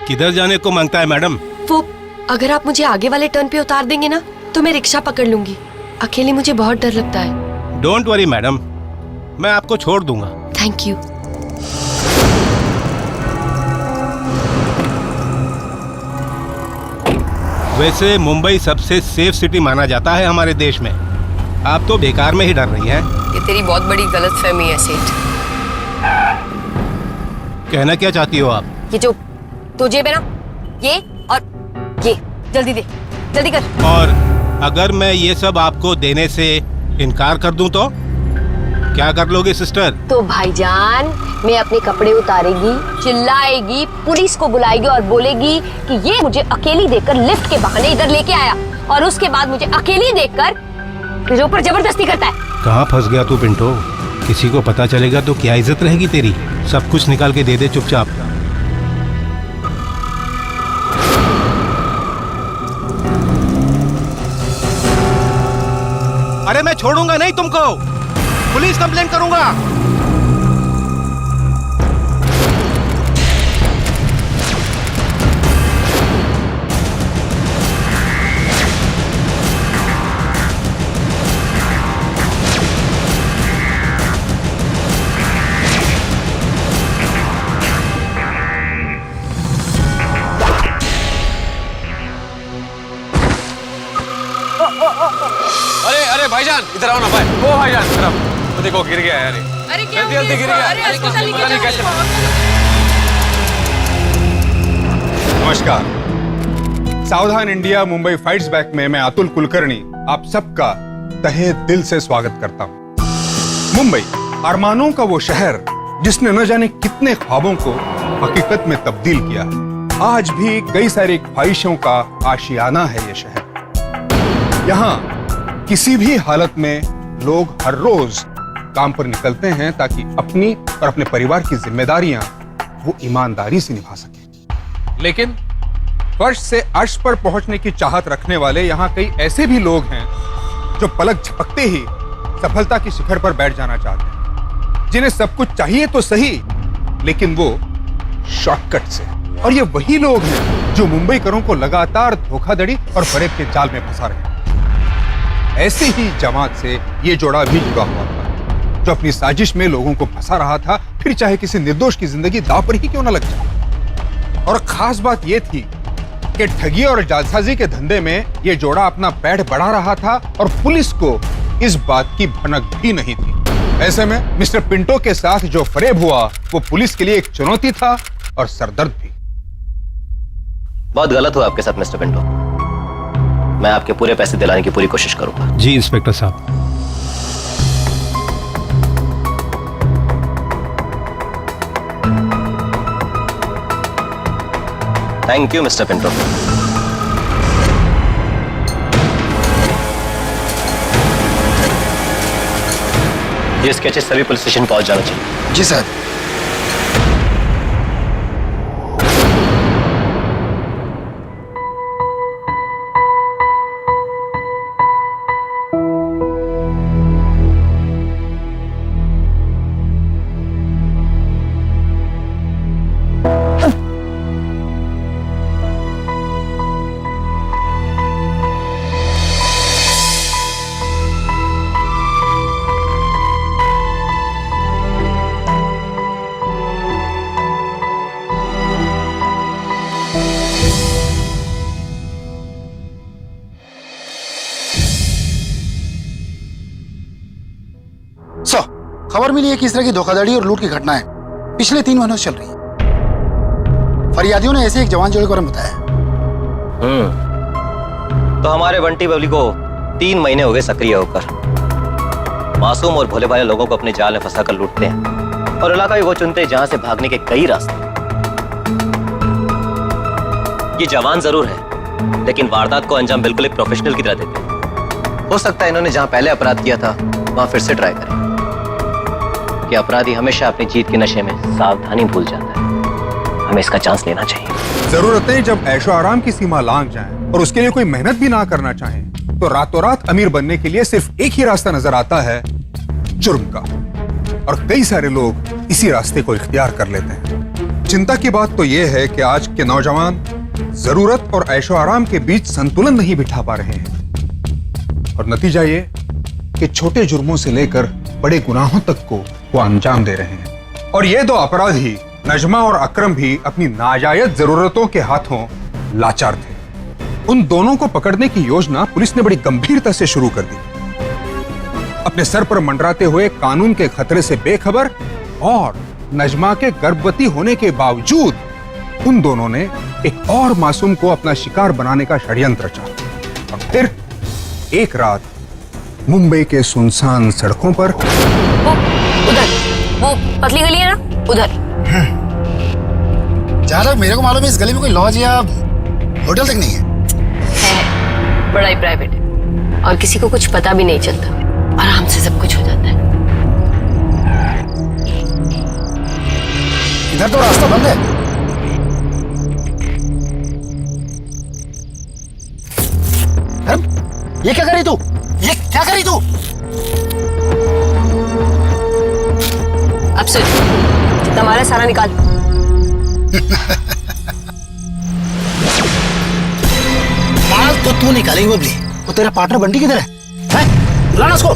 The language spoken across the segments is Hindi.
किधर जाने को मांगता है मैडम? वो अगर आप मुझे आगे वाले टर्न पे उतार देंगे ना तो मैं रिक्शा पकड़ लूंगी। अकेले मुझे बहुत डर लगता है। डोंट वरी मैडम, मैं आपको छोड़ दूंगा। Thank you. वैसे मुंबई सबसे सेफ सिटी माना जाता है हमारे देश में। आप तो बेकार में ही डर रही हैं। ये तेरी बहुत बड़ी गलतफहमी है सेठ। कहना क्या चाहती हो आप? ये जो तुझे पे ना ये और ये जल्दी दे, जल्दी कर। और अगर मैं ये सब आपको देने से इनकार कर दूं तो क्या कर लोगे सिस्टर? तो भाईजान मैं अपने कपड़े उतारेगी, चिल्लाएगी, पुलिस को बुलाएगी और बोलेगी कि ये मुझे अकेली देखकर लिफ्ट के बहाने इधर लेके आया और उसके बाद मुझे अकेली देखकर मेरे ऊपर जबरदस्ती करता है। कहाँ फंस गया तू पिंटो? किसी को पता चलेगा तो क्या इज्जत रहेगी तेरी? सब कुछ निकाल के दे दे चुपचाप। अरे मैं छोड़ूंगा नहीं तुमको, पुलिस कंप्लेंट करूंगा। अरे भाईजान इधर आओ ना भाई। ओ भाईजान इधर आओ। तो देखो गिर गया है। अरे क्या जल्दी गिर गया। नमस्कार, सावधान इंडिया मुंबई फाइट्स बैक में मैं अतुल कुलकर्णी आप सबका तहे दिल से स्वागत करता हूं। मुंबई अरमानों का वो शहर जिसने न जाने कितने ख्वाबों को हकीकत में तब्दील किया है। आज भी कई सारी ख्वाहिशों का आशियाना है ये शहर। यहाँ किसी भी हालत में लोग हर रोज काम पर निकलते हैं ताकि अपनी और अपने परिवार की जिम्मेदारियां वो ईमानदारी से निभा सकें। लेकिन फर्श से अर्श पर पहुंचने की चाहत रखने वाले यहाँ कई ऐसे भी लोग हैं जो पलक झपकते ही सफलता की शिखर पर बैठ जाना चाहते हैं, जिन्हें सब कुछ चाहिए तो सही लेकिन वो शॉर्टकट से। और ये वही लोग हैं जो मुंबईकरों को लगातार धोखाधड़ी और फरेब के जाल में फंसा रहे हैं। ऐसे ही जमात से ये जोड़ा भी जुड़ा हुआ था जो अपनी साजिश में लोगों को फंसा रहा था, फिर चाहे किसी निर्दोष की जिंदगी दांव पर ही क्यों न लग जाए। और खास बात यह थी कि ठगी और जालसाजी के धंधे में ये जोड़ा अपना पैठ बढ़ा रहा था और पुलिस को इस बात की भनक भी नहीं थी। ऐसे में मिस्टर पिंटो के साथ जो फरेब हुआ वो पुलिस के लिए एक चुनौती था और सरदर्द भी। बहुत गलत हुआ आपके साथ मिस्टर पिंटो। मैं आपके पूरे पैसे दिलाने की पूरी कोशिश करूंगा। जी इंस्पेक्टर साहब। Thank you mister Pinto. ये स्केचेस सभी पुलिस स्टेशन पहुंच जाना चाहिए। जी सर। खबर मिली है कि इस तरह की धोखाधड़ी और लूट की घटनाएं पिछले 3 महीनों से चल रही हैं। फरियादियों ने ऐसे एक जवान जोड़े को बताया। तो हमारे बंटी बबली को 3 महीने हो गए सक्रिय होकर। मासूम और भोले भाले लोगों को अपने जाल में फंसाकर लूटते हैं और इलाका भी वो चुनते हैं जहां से भागने के कई रास्ते। ये जवान जरूर है लेकिन वारदात को अंजाम बिल्कुल एक प्रोफेशनल की तरह देते हैं। हो सकता है इन्होंने जहां पहले अपराध किया था वहां फिर से ट्राई करें। कि अपराधी हमेशा अपनी जीत के नशे में सावधानी भूल जाता है। हमें इसका चांस लेना चाहिए। जरूरतें जब ऐशो आराम की सीमा लांघ जाएं और उसके लिए कोई मेहनत भी ना करना चाहें तो रातों रात अमीर बनने के लिए सिर्फ एक ही रास्ता नजर आता है, जुर्म का। और कई सारे लोग इसी रास्ते को इख्तियार कर लेते हैं। चिंता की बात तो यह है कि आज के नौजवान जरूरत और ऐशो आराम के बीच संतुलन नहीं बिठा पा रहे हैं और नतीजा ये कि छोटे जुर्मों से लेकर बड़े गुनाहों तक को वो अंजाम दे रहे हैं। और ये दो अपराधी नजमा और अकरम भी अपनी नाजायज जरूरतों के हाथों लाचार थे। उन दोनों को पकड़ने की योजना पुलिस ने बड़ी गंभीरता से शुरू कर दी। अपने सर पर मंडराते हुए कानून के खतरे से बेखबर और नजमा के गर्भवती होने के बावजूद उन दोनों ने एक और मासूम को अपना शिकार बनाने का षड्यंत्र रचा और फिर एक रात मुंबई के सुनसान सड़कों पर उधर वो पतली गली है ना, उधर। जहां तक मेरे को मालूम है इस गली में कोई लॉज या होटल तक नहीं है। बड़ा ही प्राइवेट है और किसी को कुछ पता भी नहीं चलता, आराम से सब कुछ हो जाता है। इधर तो रास्ता बंद है। ये क्या करी तू? ये क्या करी तू? अब सुन, तुम्हारा सारा निकाल। माल तो तू निकालेगी बबली। वो तेरा पार्टनर बंटी किधर है? बुलाना उसको।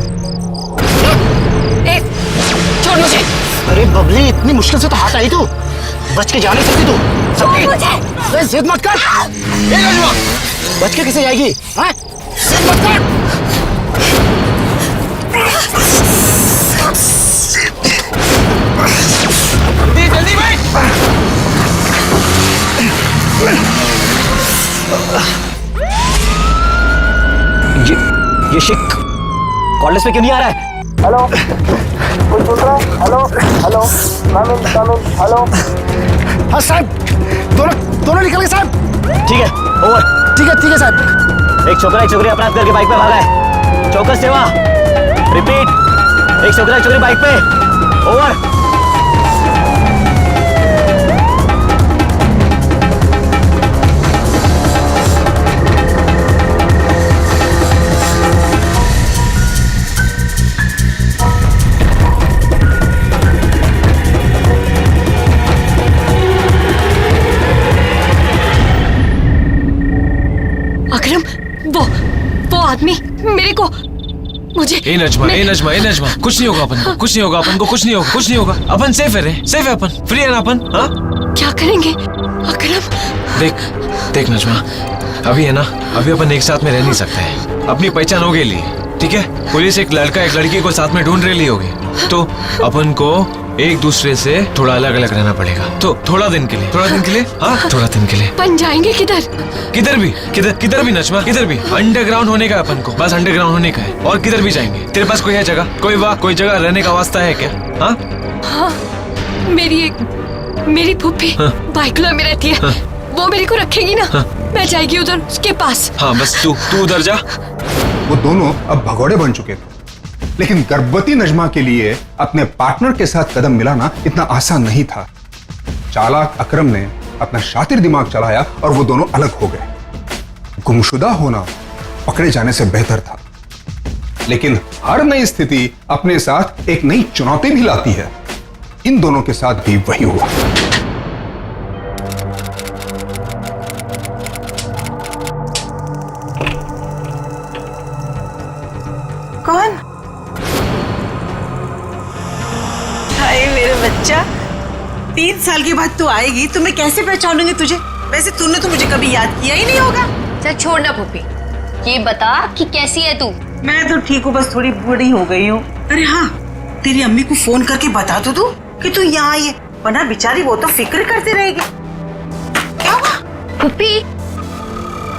छोड़ मुझे। अरे बबली, इतनी मुश्किल से तो हाथ आई तू, बच के जा नहीं सकती तू। जिद मत कर। बच के किसे जाएगी? जिद मत कर। जल्दी बैठ। ये शिक कॉलेज पे क्यों नहीं आ रहा है? हेलो, कोई सुन रहा है? हेलो हेलो, कम इन, हेलो। हाँ साहब, दोनों निकल गए साहब। ठीक है, ओवर। ठीक है साहब। एक छोकरी अपराध करके बाइक पे भागा है। चौकस सेवा। रिपीट, एक छोकरी बाइक पे। ओवर। अकरम, वो आदमी मेरे को, मुझे। ए नजमा, कुछ नहीं होगा अपन को, कुछ नहीं होगा। अपन सेफ है अपन, फ्री है ना अपन। हाँ, क्या करेंगे अकरम? देख नजमा, अभी है ना, अभी अपन एक साथ में रह नहीं सकते हैं। अपनी पहचान हो गई, ठीक है? पुलिस एक लड़का एक लड़की को साथ में ढूंढ रही होगी, तो अपन को एक दूसरे से थोड़ा अलग अलग रहना पड़ेगा। तो थोड़ा दिन के लिए हाँ, थोड़ा दिन के लिए। बन जाएंगे किधर भी नजमा, किधर भी अंडरग्राउंड होने का है अपन को, बस अंडरग्राउंड होने का है। और किधर भी जाएंगे। तेरे पास कोई है जगह, कोई जगह रहने का वास्ता है क्या? हाँ, मेरी फूफी बाइकुलर में रहती है। वो मेरे को रखेगी ना, मैं जाएगी उधर उसके पास। हाँ, बस तू उधर जा। वो दोनों अब भगोड़े बन चुके थे, लेकिन गर्भवती नजमा के लिए अपने पार्टनर के साथ कदम मिलाना इतना आसान नहीं था। चालाक अकरम ने अपना शातिर दिमाग चलाया और वो दोनों अलग हो गए। गुमशुदा होना पकड़े जाने से बेहतर था, लेकिन हर नई स्थिति अपने साथ एक नई चुनौती भी लाती है। इन दोनों के साथ भी वही हुआ। कौन? हाय मेरा बच्चा, 3 साल के बाद तू आएगी तो मैं कैसे पहचानूंगी तुझे? वैसे तूने तो मुझे कभी याद किया ही नहीं होगा। चल छोड़ ना फूफी, ये बता कि कैसी है तू? मैं तो ठीक हूँ, बस थोड़ी बूढ़ी हो गई हूँ। अरे हाँ, तेरी अम्मी को फोन करके बता दो तू कि तू यहाँ आई है, वरना बेचारी वो तो फिक्र करती रहेगी। क्या हुआ? फूफी,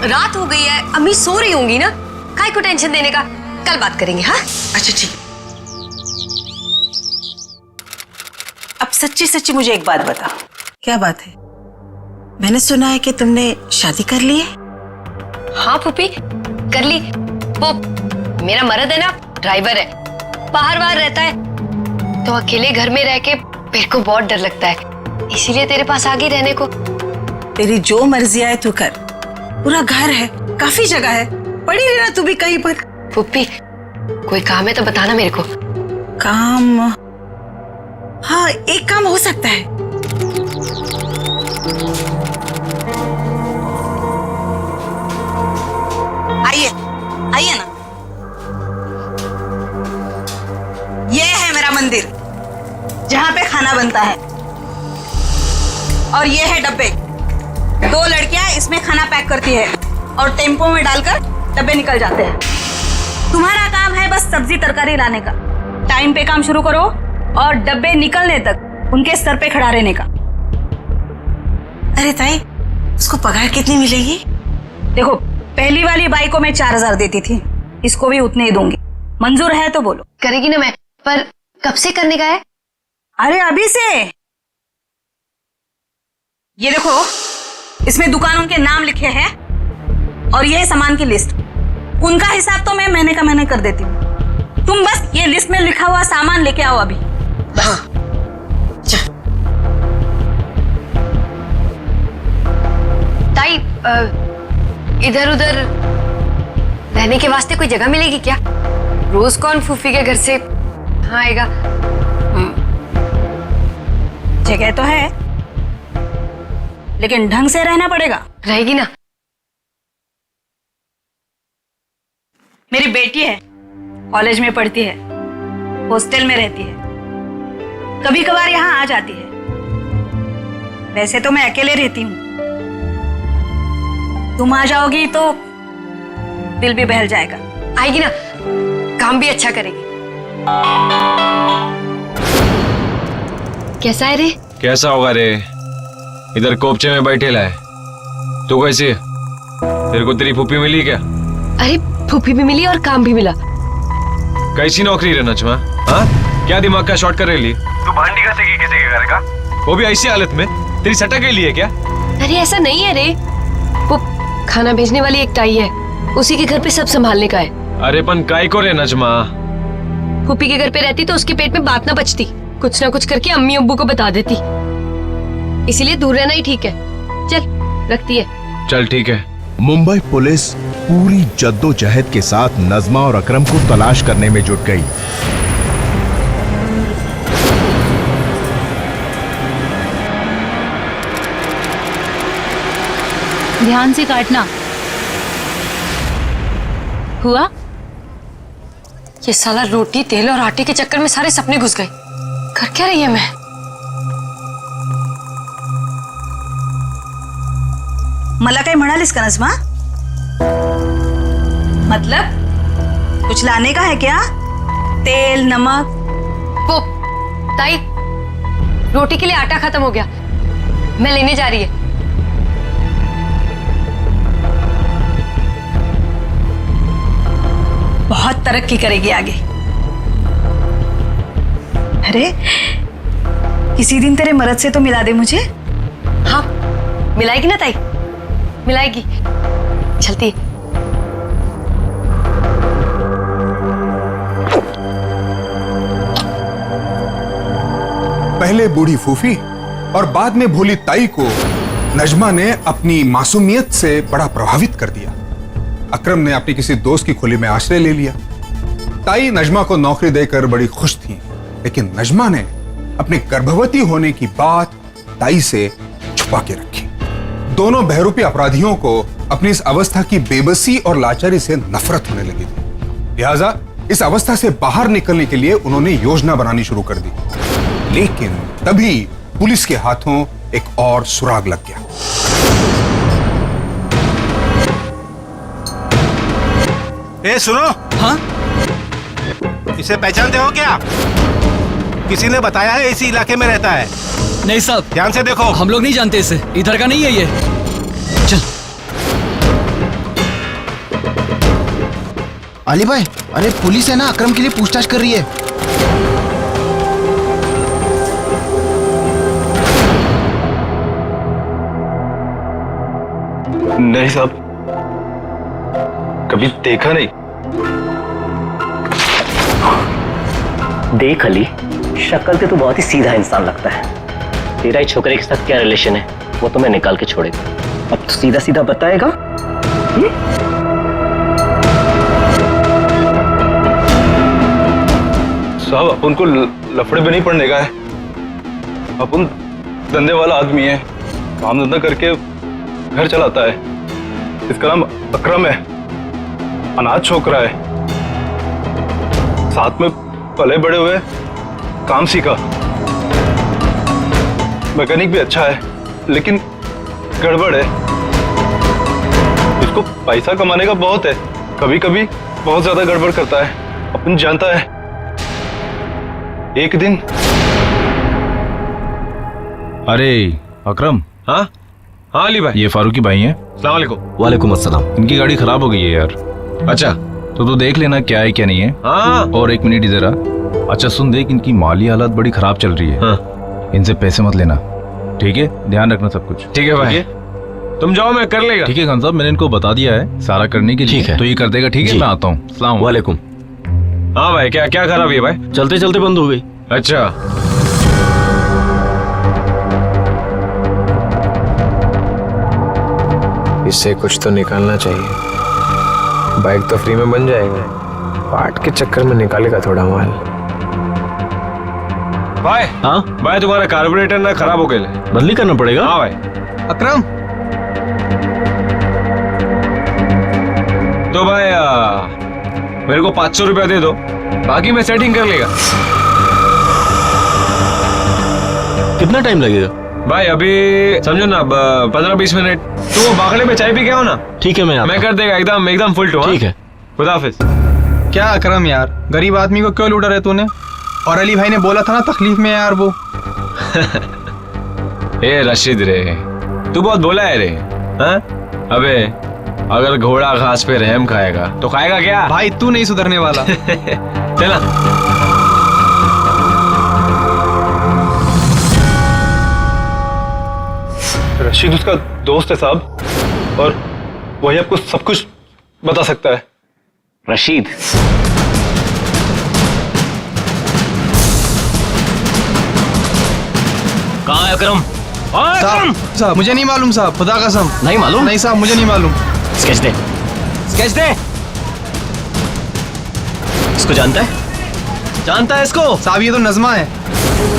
रात हो गई है, अम्मी सो रही होंगी ना, काहे को टेंशन देने का, कल बात करेंगे। हाँ अच्छा ठीक। अब सच्ची मुझे एक बात बता। क्या बात है? मैंने सुना है कि तुमने शादी कर ली है। हाँ फूफी, कर ली। वो मेरा मर्द है ना, ड्राइवर है, बाहर रहता है, तो अकेले घर में रह के मेरे को बहुत डर लगता है, इसीलिए तेरे पास आ गई रहने को। तेरी जो मर्जी आए तू कर, पूरा घर है, काफी जगह है, पड़ी रहना तू भी कहीं पर। फूफी, कोई काम है तो बताना मेरे को। काम? हाँ, एक काम हो सकता है। आइए आइए ना। ये है मेरा मंदिर जहां पे खाना बनता है, और ये है डब्बे। 2 लड़कियां इसमें खाना पैक करती है और टेम्पो में डालकर डब्बे निकल जाते हैं। तुम्हारा काम है बस सब्जी तरकारी लाने का। टाइम पे काम शुरू करो और डब्बे निकलने तक उनके सर पे खड़ा रहने का। अरे ताई, उसको पगार कितनी मिलेगी? देखो, पहली वाली बाई को मैं 4000 देती थी, इसको भी उतने ही दूंगी। मंजूर है तो बोलो। करेगी ना मैं, पर कब से करने का है? अरे अभी से। ये देखो, इसमें दुकानों के नाम लिखे हैं और ये सामान की लिस्ट। उनका हिसाब तो मैं महीने का महीने कर देती हूँ। तुम बस ये लिस्ट में लिखा हुआ सामान लेके आओ अभी। हाँ। ताई, इधर उधर रहने के वास्ते कोई जगह मिलेगी क्या? रोज कौन फूफी के घर से हाँ आएगा? जगह तो है, लेकिन ढंग से रहना पड़ेगा। रहेगी ना? मेरी बेटी है, कॉलेज में पढ़ती है, हॉस्टल में रहती है, कभी कभार यहाँ आ जाती है। वैसे तो मैं अकेले रहती हूँ। तुम आ जाओगी तो दिल भी बहल जाएगा। आएगी ना, काम भी अच्छा करेगी। कैसा है रे? कैसा होगा रे, इधर कोपचे में बैठे लाए। तू कैसी है? तेरे को तेरी फूफी मिली क्या? अरे फूफी भी मिली और काम भी मिला। कैसी नौकरी रे नजमा? हाँ, क्या दिमाग का शॉर्ट कर रही ली? तू भांडी घसेगी किसी के घर का, वो भी ऐसी हालत में? तेरी सटा के लिए क्या? अरे ऐसा नहीं है रे, वो खाना भेजने वाली एक ताई है, उसी के घर पे सब संभालने का है। अरे पन काय को रे नजमा? फूफी के घर पे रहती तो उसके पेट में बात ना बचती, कुछ ना कुछ करके अम्मी अब्बू को बता देती। इसीलिए दूर रहना ही ठीक है। चल, रखती है। चल ठीक है। मुंबई पुलिस पूरी जद्दोजहद के साथ नजमा और अकरम को तलाश करने में जुट गई। ध्यान से काटना। हुआ? ये साला रोटी तेल और आटे के चक्कर में सारे सपने घुस गए। कर क्या रही है मैं? मला काही म्हणालीस का नजमा? मतलब कुछ लाने का है क्या? तेल, नमक? वो ताई, रोटी के लिए आटा खत्म हो गया, मैं लेने जा रही है। बहुत तरक्की करेगी आगे। अरे किसी दिन तेरे मर्द से तो मिला दे मुझे। हाँ, मिलाएगी ना ताई, मिलाएगी। चलती है। पहले बूढ़ी फूफी और बाद में भोली ताई को नजमा ने अपनी मासूमियत से बड़ा प्रभावित कर दिया। अकरम ने अपनी किसी दोस्त की खोली में आश्रय ले लिया। ताई नजमा को नौकरी देकर बड़ी खुश थी, लेकिन नजमा ने अपने गर्भवती होने की बात ताई से छुपा के रखी। दोनों बहरूपी अपराधियों को अपनी इस अवस्था की बेबसी और लाचारी से नफरत होने लगी थी। लिहाजा इस अवस्था से बाहर निकलने के लिए उन्होंने योजना बनानी शुरू कर दी। लेकिन तभी पुलिस के हाथों एक और सुराग लग गया। ए सुनो। हाँ? इसे पहचानते हो क्या? किसी ने बताया है इसी इलाके में रहता है। नहीं साहब, ध्यान से देखो। हम लोग नहीं जानते इसे, इधर का नहीं है ये। चल। अली भाई, अरे पुलिस है ना, अकरम के लिए पूछताछ कर रही है। नहीं साहब, कभी देखा नहीं। देख अली, शक्ल से तो बहुत ही सीधा इंसान लगता है। तेरा ही छोकरे के साथ क्या रिलेशन है वो तो मैं निकाल के छोड़ेगा। अब तो सीधा सीधा बताएगा। साहब, अपन को लफड़े में नहीं पड़ने का है। अपन धंधे वाला आदमी है, काम धंधा करके घर चलाता है। इसका नाम अकरम है, अनाथ छोकरा है, साथ में पले बड़े हुए, काम सीखा, मैकेनिक भी अच्छा है, लेकिन गड़बड़ है। इसको पैसा कमाने का बहुत है, कभी कभी बहुत ज्यादा गड़बड़ करता है, अपन जानता है। एक दिन अरे अकरम। हाँ हाँ अली भाई, ये फारूकी भाई हैं। अस्सलाम वालेकुम। वालेकुम अस्सलाम। इनकी गाड़ी खराब हो गई है यार। अच्छा तो तू देख लेना क्या है क्या नहीं है। हाँ। और एक मिनट इधर आ। अच्छा सुन, देख इनकी माली हालत बड़ी खराब चल रही है। हाँ। इनसे पैसे मत लेना, ठीक है? ध्यान रखना सब कुछ। ठीक है भाई, तुम जाओ, मैं कर लेगा। ठीक है खान साहब, मैंने इनको बता दिया है सारा करने के लिए। ठीक है। तो ये कर देगा, ठीक है? मैं आता हूँ। अस्सलाम वालेकुम। हाँ भाई, क्या क्या खराब है भाई? चलते चलते बंद हो गई। अच्छा इससे कुछ तो निकालना चाहिए। बाइक तो फ्री में बन जाएगा, पार्ट के चक्कर में निकालेगा थोड़ा माल। भाई। हाँ भाई, तुम्हारा कार्बोरेटर ना खराब हो गया, बदली करना पड़ेगा। हाँ भाई। अकरम, तो भाई मेरे को 500 रुपया दे दो, बाकी मैं सेटिंग कर लेगा। कितना टाइम लगेगा भाई? अभी समझो ना 15-20 मिनट। तो वो बागड़े में चाय पी के आओ ना। ठीक है, मैं कर देगा, एकदम एकदम फुल टू। ठीक है, खुदा हाफिज। क्या अकरम यार, गरीब आदमी को क्यों लूटा रहे तूने? और अली भाई ने बोला था ना तकलीफ में यार वो। ए रशीद रे, तू बहुत बोला है रे। हाँ? अबे अगर घोड़ा घास पे रहम खाएगा तो खाएगा क्या? भाई तू नहीं सुधरने वाला। चला। रशीद उसका दोस्त है साहब, और वही आपको सब कुछ बता सकता है। रशीद? कहाँ है अकरम? साहब मुझे नहीं मालूम साहब, खुदा कसम नहीं मालूम? नहीं साहब, मुझे नहीं मालूम। स्केच दे, स्केच दे। इसको जानता है? जानता है इसको? साहब ये तो नज़मा है,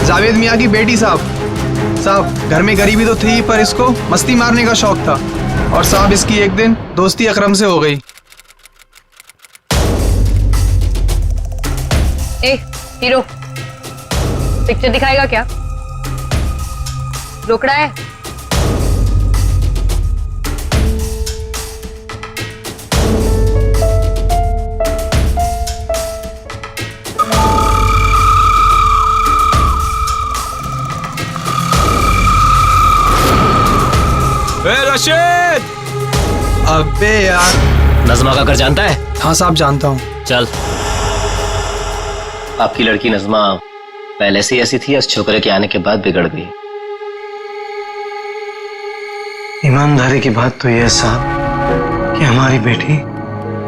जावेद मियाँ की बेटी साहब। साहब घर में गरीबी तो थी, पर इसको मस्ती मारने का शौक था, और साहब इसकी एक दिन दोस्ती अकरम से हो गई। ए हीरो, पिक्चर दिखाएगा क्या? रोकड़ा है? रशीद! अबे यार, नज़मा का घर जानता है? हाँ साहब जानता हूँ। चल। आपकी लड़की नज़मा पहले से ही ऐसी थी, इस छोकरे के आने के बाद बिगड़ गई? ईमानदारी की बात तो यह है साहब कि हमारी बेटी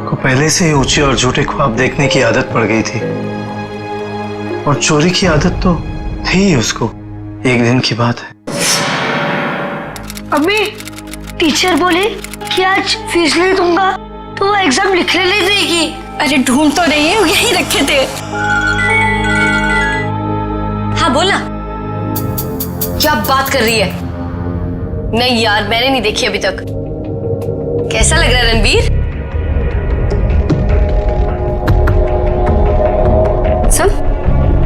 को पहले से ही ऊंचे और झूठे ख्वाब देखने की आदत पड़ गई थी, और चोरी की आदत तो थी ही उसको। एक दिन की बात है। अभी टीचर बोले कि आज फीस नहीं दूंगा तो वो एग्जाम लिखने नहीं देगी। अरे ढूंढ तो रही है, यहीं रखे थे। हाँ बोला, क्या बात कर रही है? नहीं यार, मैंने नहीं देखी अभी तक। कैसा लग रहा है रणबीर? सुन,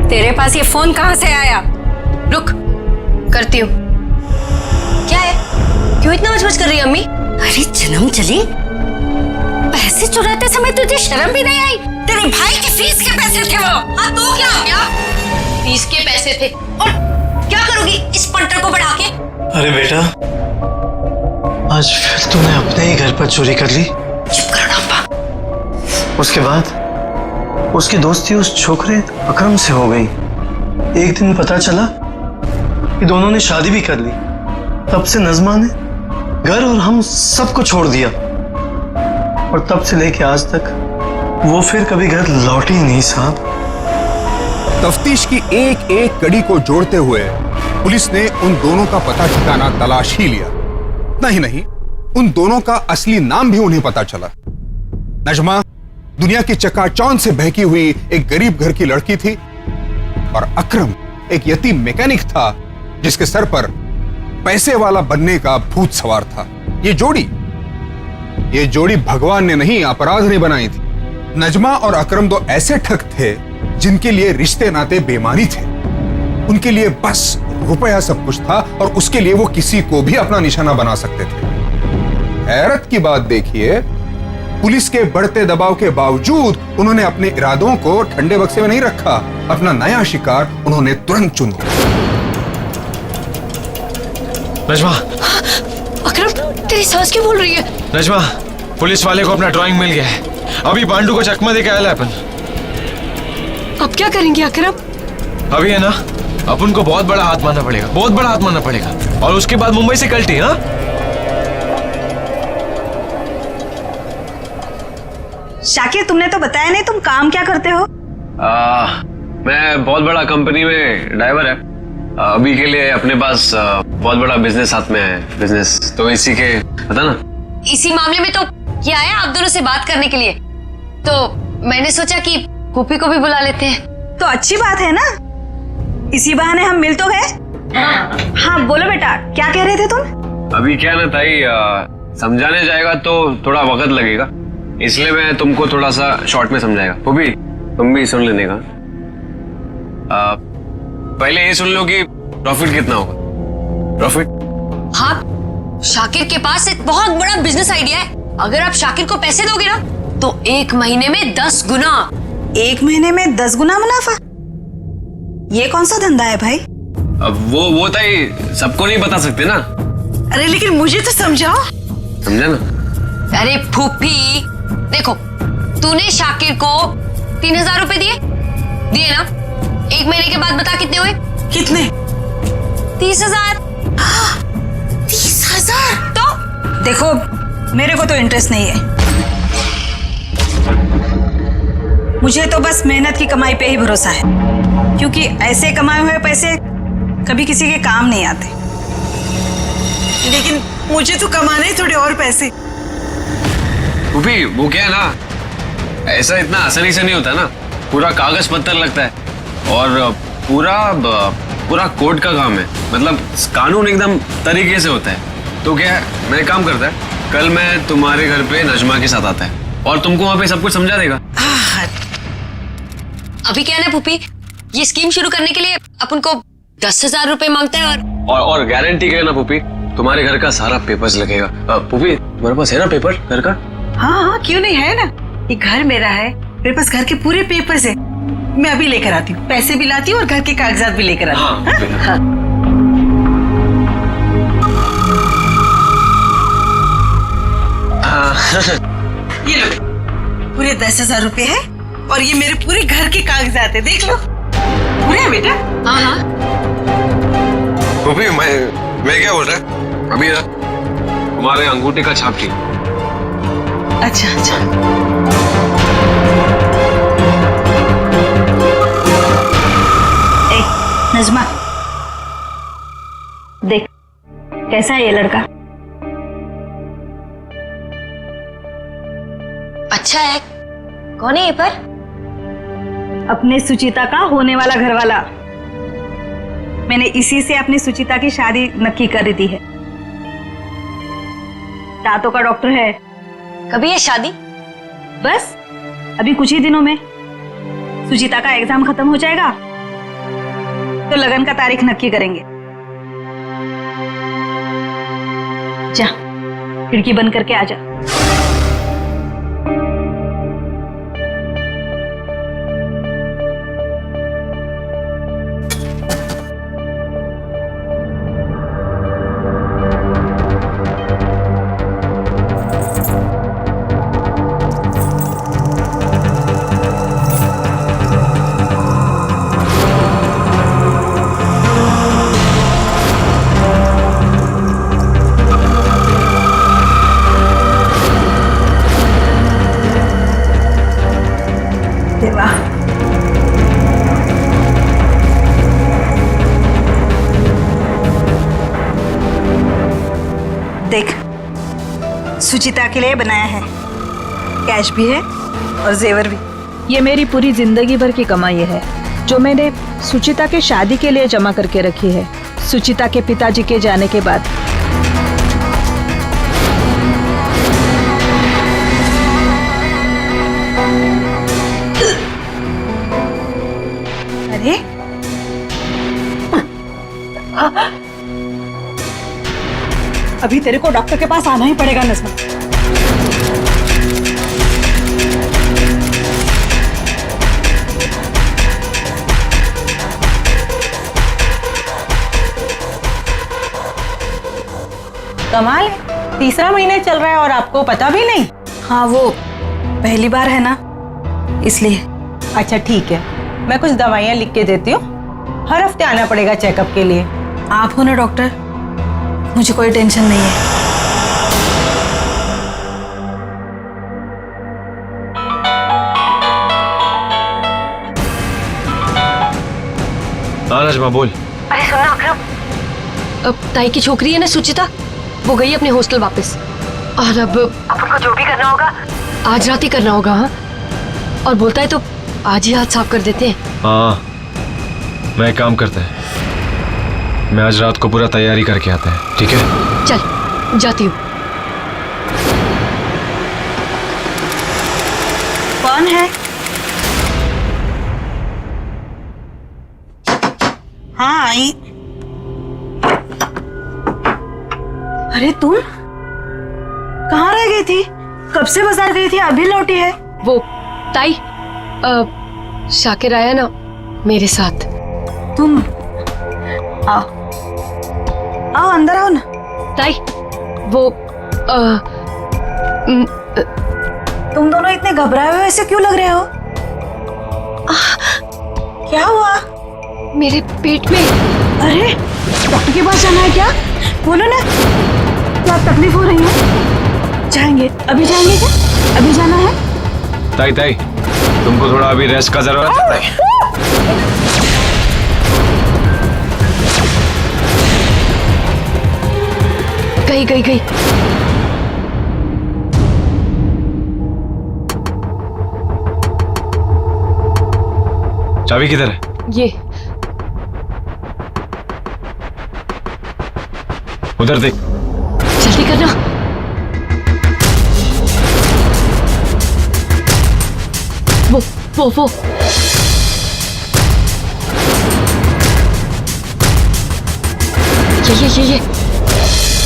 तेरे पास ये फोन कहाँ से आया? रुक, करती हूँ। क्या है? क्यों इतना मचमच कर रही है अम्मी? अरे जन्म चली, पैसे चुराते समय तुझे शर्म भी नहीं आई? तेरे भाई की फीस के पैसे थे वो। हाँ तो क्या? फीस के पैसे थे, और क्या करोगी इस पंटर को बढ़ा के? अरे बेटा, आज फिर तूने अपने ही घर पर चोरी कर ली। चुप करो डम्पा। उसके बाद उसकी दोस्ती उस छोकरे अकरम से हो गई। एक दिन पता चला कि दोनों ने शादी भी कर ली। तब से नज़मा ने घर और हम सबको छोड़ दिया, और तब से लेके आज तक वो फिर कभी घर लौटी ही नहीं साहब। तफ्तीश की एक एक कड़ी को जोड़ते हुए पुलिस ने उन दोनों का पता ठिकाना तलाश ही लिया। नहीं, उन दोनों का असली नाम भी उन्हें पता चला। नजमा दुनिया की चकाचौंध से बहकी हुई एक गरीब घर की लड़की थी, और अकरम एक यतीम मैकेनिक था जिसके सर पर पैसे वाला बनने का भूत सवार था। ये जोड़ी भगवान ने नहीं, अपराध ने बनाई थी। नजमा और अकरम दो ऐसे ठग थे जिनके लिए रिश्ते नाते बेमानी थे। उनके लिए बस रुपया सब कुछ था और उसके लिए वो किसी को भी अपना निशाना बना सकते थे। हैरत की बात देखिए, पुलिस के बढ़ते दबाव के बावजूद उन्होंने अपने इरादों को ठंडे बक्से में नहीं रखा। अपना नया शिकार उन्होंने तुरंत चुन लिया। नजमा, अकरम, तेरी सांस क्यों बोल रही है? नजमा, पुलिस वाले को अपना ड्राइंग मिल गया है। अभी पांडू को चकमा देके आया अपन। अब क्या करेंगे अकरम? अभी है ना, अपन को बहुत बड़ा हाथ मारना पड़ेगा, बहुत बड़ा हाथ मारना पड़ेगा। और उसके बाद मुंबई से कल्टी। हाँ, शाकिर, तुमने तो बताया नहीं तुम काम क्या करते हो? मैं बहुत बड़ा कंपनी में ड्राइवर है। अभी के लिए अपने पास बहुत बड़ा बिजनेस हाथ में है, बिजनेस तो इसी के पता ना। इसी मामले में तो क्या आया आप दोनों से बात करने के लिए, तो मैंने सोचा कि पुप्पी को भी बुला लेते हैं। तो अच्छी बात है ना, इसी बहाने हम मिल तो गए। हाँ बोलो बेटा, क्या कह रहे थे तुम? अभी क्या ना ताई, समझाने जाएगा तो थोड़ा वक्त लगेगा, इसलिए मैं तुमको थोड़ा सा शॉर्ट में समझाएगा। वो भी तुम भी सुन लेने का। पहले ये सुन लो कि प्रॉफिट कितना होगा। प्रॉफिट? हाँ, शाकिर के पास एक बहुत बड़ा बिजनेस आइडिया है। अगर आप शाकिर को पैसे दोगे ना तो 1 महीने में 10 गुना। 1 महीने में 10 गुना मुनाफा? ये कौन सा धंधा है भाई? अब वो ताई सबको नहीं बता सकते ना। अरे लेकिन मुझे तो समझाओ। समझा ना? अरे फूफी, देखो, तूने शाकिर को 3000 रुपए दिए ना? 1 महीने के बाद बता कितने हुए? कितने? 30,000। 30,000? तो देखो, मेरे को तो इंटरेस्ट नहीं है। मुझे तो बस मेहनत की कमाई पे ही भरोसा है, क्योंकि ऐसे कमाए हुए पैसे कभी किसी के काम नहीं आते। लेकिन मुझे तो कमाने ही थोड़े और पैसे। भी वो क्या है ना, ऐसा इतना आसानी से नहीं होता ना, पूरा कागज पत्थर लगता है और पूरा कोर्ट का काम है, मतलब कानून एकदम तरीके से होता है। तो क्या है, मैं काम करता है, कल मैं तुम्हारे घर पे नजमा के साथ आता है और तुमको वहां पे सब कुछ समझा देगा। अभी क्या है ना पुप्पी, ये स्कीम शुरू करने के लिए अपन को 10,000 रुपए मांगता है और गारंटी क्या है ना पुप्पी, तुम्हारे घर का सारा पेपर्स लगेगा। पुप्पी, तुम्हारे पास है ना पेपर घर का? हाँ, क्यों नहीं है ना, ये घर मेरा है, मेरे पास घर के पूरे पेपर्स है। मैं अभी लेकर आती हूँ, पैसे भी लाती हूँ और घर के कागजात भी लेकर आती हूँ। हाँ। ये लो, पूरे 10,000 रुपए है और ये मेरे पूरे घर के कागजात है, देख लो। पूरे है बेटा? हाँ हाँ। पुप्पी, मैं क्या बोल रहा है, अभी तुम्हारे अंगूठे का छाप चाहिए। अच्छा अच्छा। नजमा, देख कैसा है ये लड़का? अच्छा है। कौन है ये पर? अपने सुचिता का होने वाला घरवाला। मैंने इसी से अपनी सुचिता की शादी नक्की कर दी है। दांतों का डॉक्टर है। कभी है शादी? बस अभी कुछ ही दिनों में सुचिता का एग्जाम खत्म हो जाएगा तो लगन का तारीख नक्की करेंगे। जा, खिड़की बंद करके आ जा। देख, सुचिता के लिए बनाया है, कैश भी है और जेवर भी। ये मेरी पूरी जिंदगी भर की कमाई है जो मैंने सुचिता के शादी के लिए जमा करके रखी है। सुचिता के पिताजी के जाने के बाद। अरे अभी तेरे को डॉक्टर के पास आना ही पड़ेगा नज़मा। कमाल है, तीसरा महीने चल रहा है और आपको पता भी नहीं। हाँ, वो पहली बार है ना, इसलिए। अच्छा ठीक है, मैं कुछ दवाइयाँ लिख के देती हूँ, हर हफ्ते आना पड़ेगा चेकअप के लिए। आप हो ना डॉक्टर, मुझे कोई टेंशन नहीं है। नजमा बोल। अरे सुनना अकरम, अब ताई की छोकरी है ना सुचिता, वो गई अपने हॉस्टल वापस, और अब उनको जो भी करना होगा आज रात ही करना होगा। हाँ, और बोलता है तो आज ही हाथ साफ कर देते हैं। हाँ, मैं एक काम करता है, मैं आज रात को पूरा तैयारी करके आता है, ठीक है? चल जाती हूँ। कौन है? हाँ आई। अरे तुम कहाँ रह गई थी? कब से बाजार गई थी, अभी लौटी है? वो ताई, शाकिर आया ना मेरे साथ। तुम आओ आओ, अंदर आओ ना। ताई वो तुम दोनों इतने घबराए हुए ऐसे क्यों लग रहे हो? क्या हुआ? मेरे पेट में। अरे डॉक्टर के पास जाना है क्या? बोलो ना, क्या तकलीफ हो रही है? जाएंगे, अभी जाएंगे क्या? अभी जाना है? ताई ताई, तुमको थोड़ा अभी रेस्ट का जरूरत है। गई। चाबी किधर है? ये उधर देख। जल्दी करना। वो ये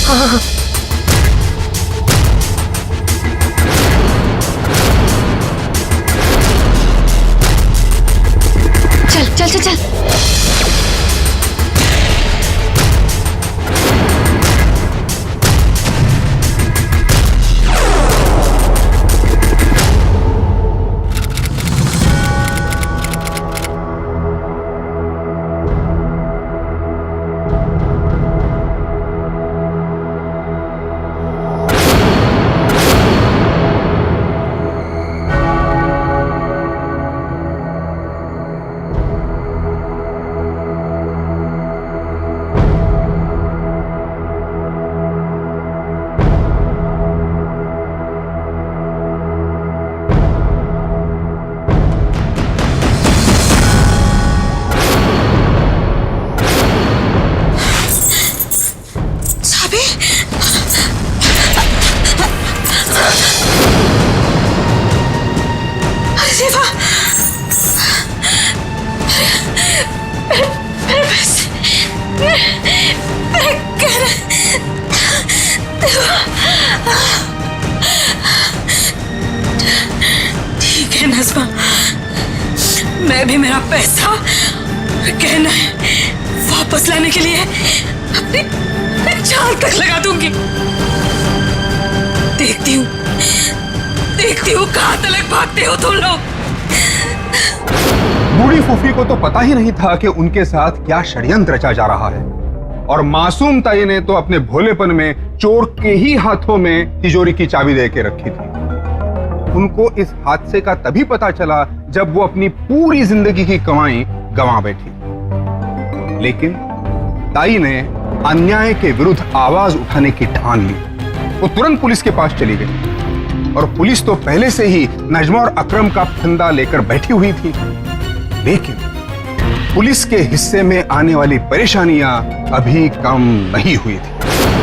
हाँ। चल। ठीक है नज़मा, मैं भी मेरा पैसा कहना है वापस लाने के लिए अपनी जान तक लगा दूंगी। देखती हूँ कहाँ तक भागते हो तुम लोग। बूढ़ी फूफी को तो पता ही नहीं था कि उनके साथ क्या षड्यंत्र रचा जा रहा है, और मासूम ताई ने तो अपने भोलेपन में चोर के ही हाथों में तिजोरी की चाबी दे के रखी थी। उनको इस हादसे का तभी पता चला जब वो अपनी पूरी जिंदगी की कमाई गंवा बैठी। लेकिन ताई ने अन्याय के विरुद्ध आवाज उठाने की ठान ली। वो तुरंत पुलिस के पास चली गई, और पुलिस तो पहले से ही नजमा और अकरम का फंदा लेकर बैठी हुई थी। लेकिन पुलिस के हिस्से में आने वाली परेशानियां अभी कम नहीं हुई थी।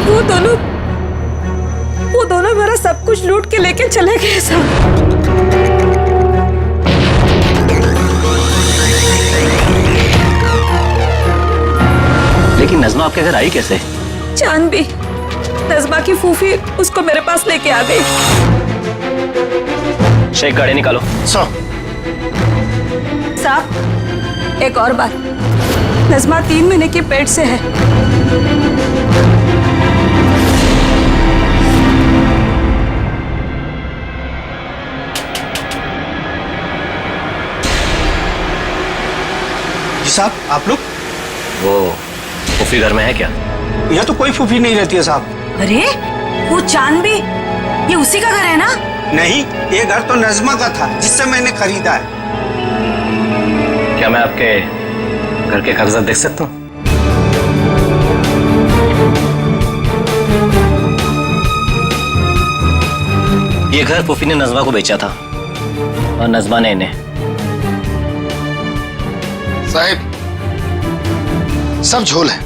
वो दोनों मेरा सब कुछ लूट के लेके चले गए साहब। लेकिन नज़मा आपके घर आई कैसे? चांद भी नज़मा की फूफी उसको मेरे पास लेके आ गई। शेख गाड़ी निकालो। साहब एक और बात, नज़मा 3 महीने की पेट से है। जी साहब, आप लोग? वो फूफी घर में है क्या? यहाँ तो कोई फूफी नहीं रहती है साहब। अरे वो चांद भी, ये उसी का घर है ना? नहीं, ये घर तो नज़मा का था जिससे मैंने खरीदा है। क्या मैं आपके घर के कागजात देख सकता हूँ? ये घर फूफी ने नज़मा को बेचा था और नज़मा ने इन्हें। साहब सब झोल है।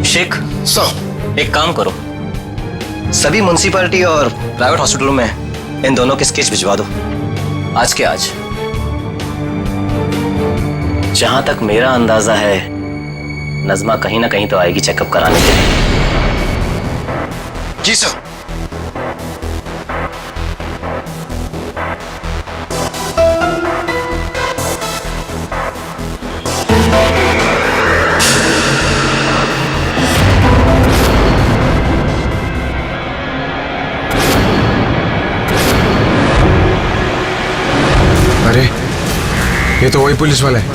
शेख एक काम करो, सभी म्युनिसिपैलिटी और प्राइवेट हॉस्पिटलों में इन दोनों के स्केच भिजवा दो आज के आज। जहां तक मेरा अंदाजा है, नज़मा कहीं ना कहीं तो आएगी चेकअप कराने के लिए। जी सर। अरे ये तो वही पुलिस वाला है।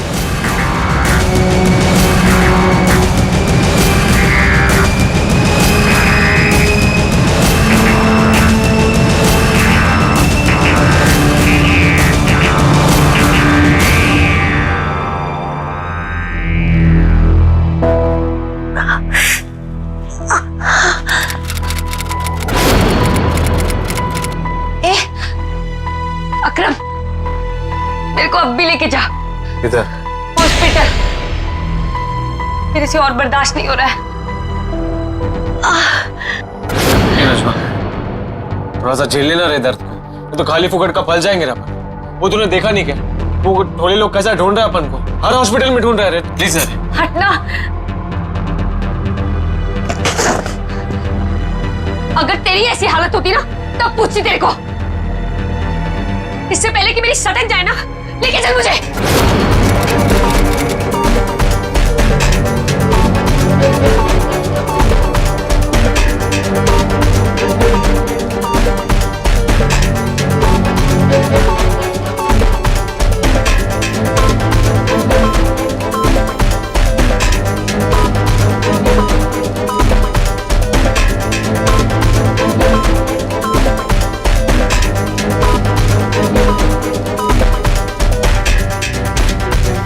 अकरम, मेरे को अब भी लेके जा। किधर? हॉस्पिटल। मेरे से और बर्दाश्त नहीं हो रहा है। नज़मा, थोड़ा सा झेल लेना रे दर्द को, तो खाली फुकट का पल जाएंगे अपन। वो तूने देखा नहीं क्या? वो ढोले लोग कैसा ढूंढ रहे हैं अपन को, हर हॉस्पिटल में ढूंढ रहे हैं। प्लीज सर हटना। अगर तेरी ऐसी हालत होती ना तब पूछती तेरे को, इससे पहले कि मेरी सटक जाए ना। लेके चल मुझे।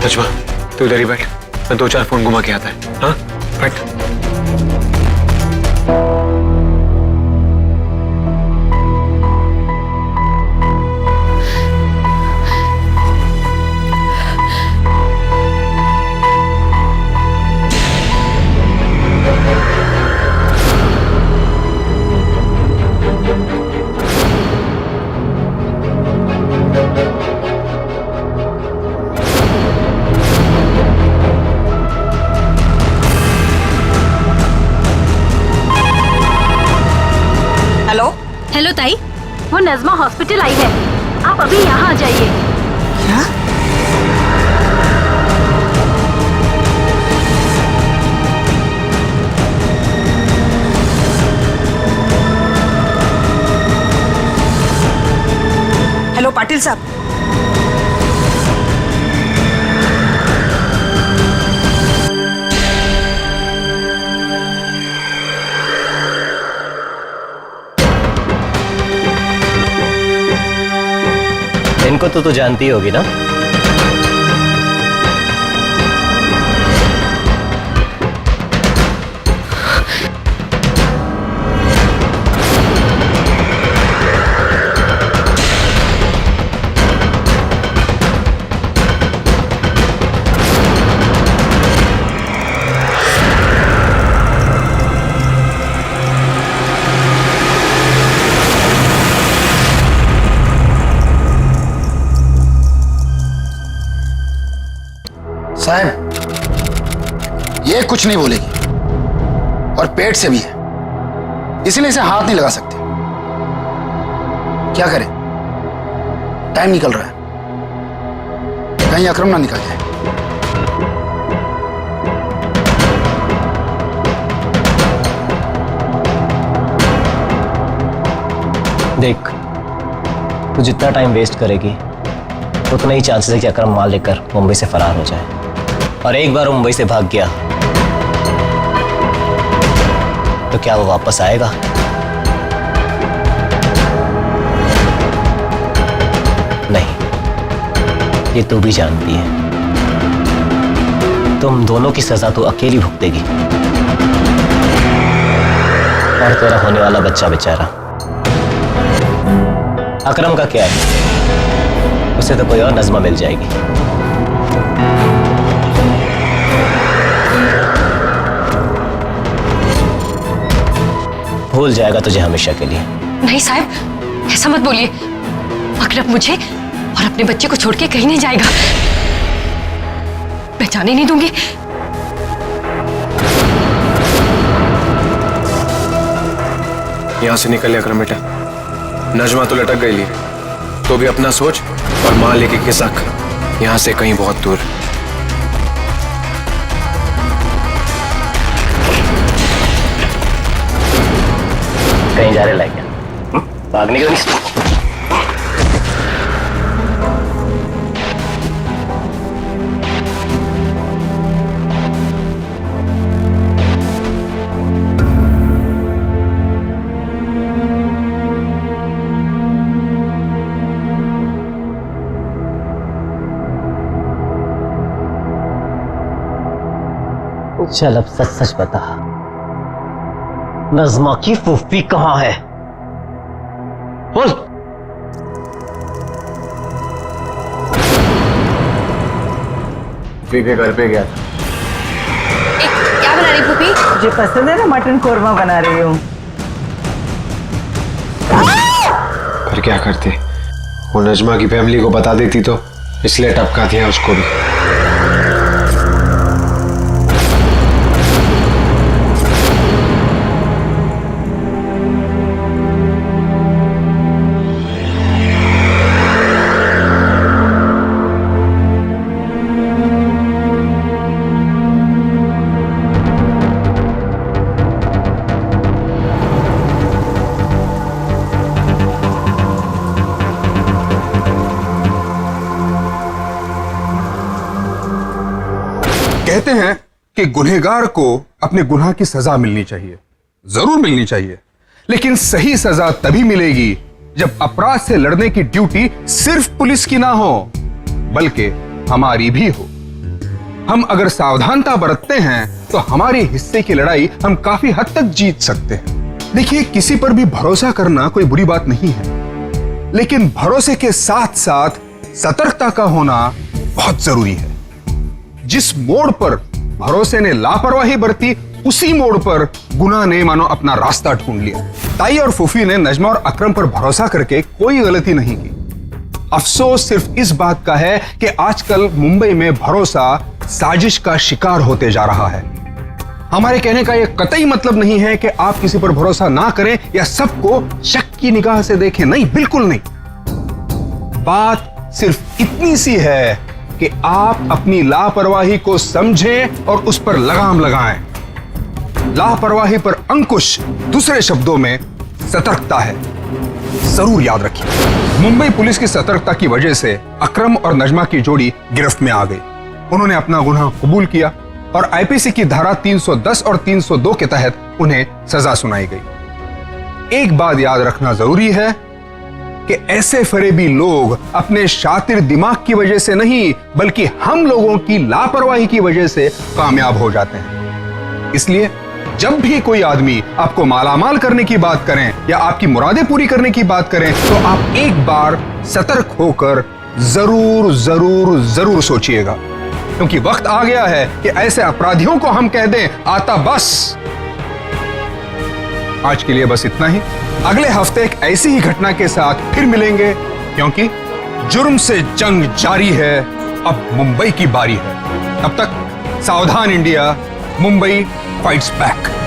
नज़मा, तू इधर ही बैठ, मैं 2-4 फोन घुमा के आता है। हाँ बैठ। हेलो ताई, वो नज़मा हॉस्पिटल आई है, आप अभी यहाँ आ जाइए। क्या? हेलो पाटिल साहब। इनको तो तू जानती होगी ना? साहब, ये कुछ नहीं बोलेगी और पेट से भी है, इसलिए इसे हाथ नहीं लगा सकते। क्या करें, टाइम निकल रहा है, कहीं अकरम ना निकल जाए। देख, तू जितना टाइम वेस्ट करेगी उतना ही चांसेस है कि अकरम माल लेकर मुंबई से फरार हो जाए। और एक बार वो मुंबई से भाग गया तो क्या वो वापस आएगा? नहीं, ये तू भी जानती है। तुम दोनों की सजा तू अकेली भुगतेगी और तेरा होने वाला बच्चा बेचारा अकरम का क्या है, उसे तो कोई और नज़्मा मिल जाएगी। भूल जाएगा तुझे हमेशा के लिए। नहीं साहब, ऐसा मत बोलिए। अकरम मुझे और अपने बच्चे को छोड़ के कहीं नहीं जाएगा। मैं जाने नहीं दूंगी। यहां से निकल अकरम बेटा। नजमा तो लटक गई, तो भी अपना सोच और मां लेके खिसक यहां से कहीं बहुत दूर। कहीं जा रहे लायक भागने का नहीं। चल अब सच सच बता, नज़्मा की फूफी कहां है? बोल। फूफी के घर पे गया था। क्या बना रही फूफी? मुझे पसंद है ना, मटन कोरमा बना रही हूँ। पर क्या करते, वो नजमा की फैमिली को बता देती तो इसलिए टपका दिया उसको भी। कहते हैं कि गुनहगार को अपने गुनाह की सजा मिलनी चाहिए, जरूर मिलनी चाहिए, लेकिन सही सजा तभी मिलेगी जब अपराध से लड़ने की ड्यूटी सिर्फ पुलिस की ना हो बल्कि हमारी भी हो। हम अगर सावधानता बरतते हैं तो हमारे हिस्से की लड़ाई हम काफी हद तक जीत सकते हैं। देखिए, किसी पर भी भरोसा करना कोई बुरी बात नहीं है, लेकिन भरोसे के साथ साथ सतर्कता का होना बहुत जरूरी है। जिस मोड़ पर भरोसे ने लापरवाही बरती, उसी मोड़ पर गुनाह ने मानो अपना रास्ता ढूंढ लिया। ताई और फूफी ने नजमा और अकरम पर भरोसा करके कोई गलती नहीं की। अफसोस सिर्फ इस बात का है कि आजकल मुंबई में भरोसा साजिश का शिकार होते जा रहा है। हमारे कहने का यह कतई मतलब नहीं है कि आप किसी पर भरोसा ना करें या सबको शक की निगाह से देखें, नहीं, बिल्कुल नहीं। बात सिर्फ इतनी सी है कि आप अपनी लापरवाही को समझें और उस पर लगाम लगाएं। लापरवाही पर अंकुश, दूसरे शब्दों में सतर्कता है, जरूर याद रखिए। मुंबई पुलिस की सतर्कता की वजह से अकरम और नजमा की जोड़ी गिरफ्त में आ गई। उन्होंने अपना गुनाह कबूल किया और आईपीसी की धारा 310 और 302 के तहत उन्हें सजा सुनाई गई। एक बात याद रखना जरूरी है कि ऐसे फरेबी लोग अपने शातिर दिमाग की वजह से नहीं बल्कि हम लोगों की लापरवाही की वजह से कामयाब हो जाते हैं। इसलिए जब भी कोई आदमी आपको मालामाल करने की बात करें या आपकी मुरादें पूरी करने की बात करें तो आप एक बार सतर्क होकर जरूर जरूर जरूर सोचिएगा, क्योंकि वक्त आ गया है कि ऐसे अपराधियों को हम कह दें आता बस। आज के लिए बस इतना ही। अगले हफ्ते एक ऐसी ही घटना के साथ फिर मिलेंगे, क्योंकि जुर्म से जंग जारी है, अब मुंबई की बारी है। तब तक सावधान इंडिया, मुंबई फाइट्स बैक।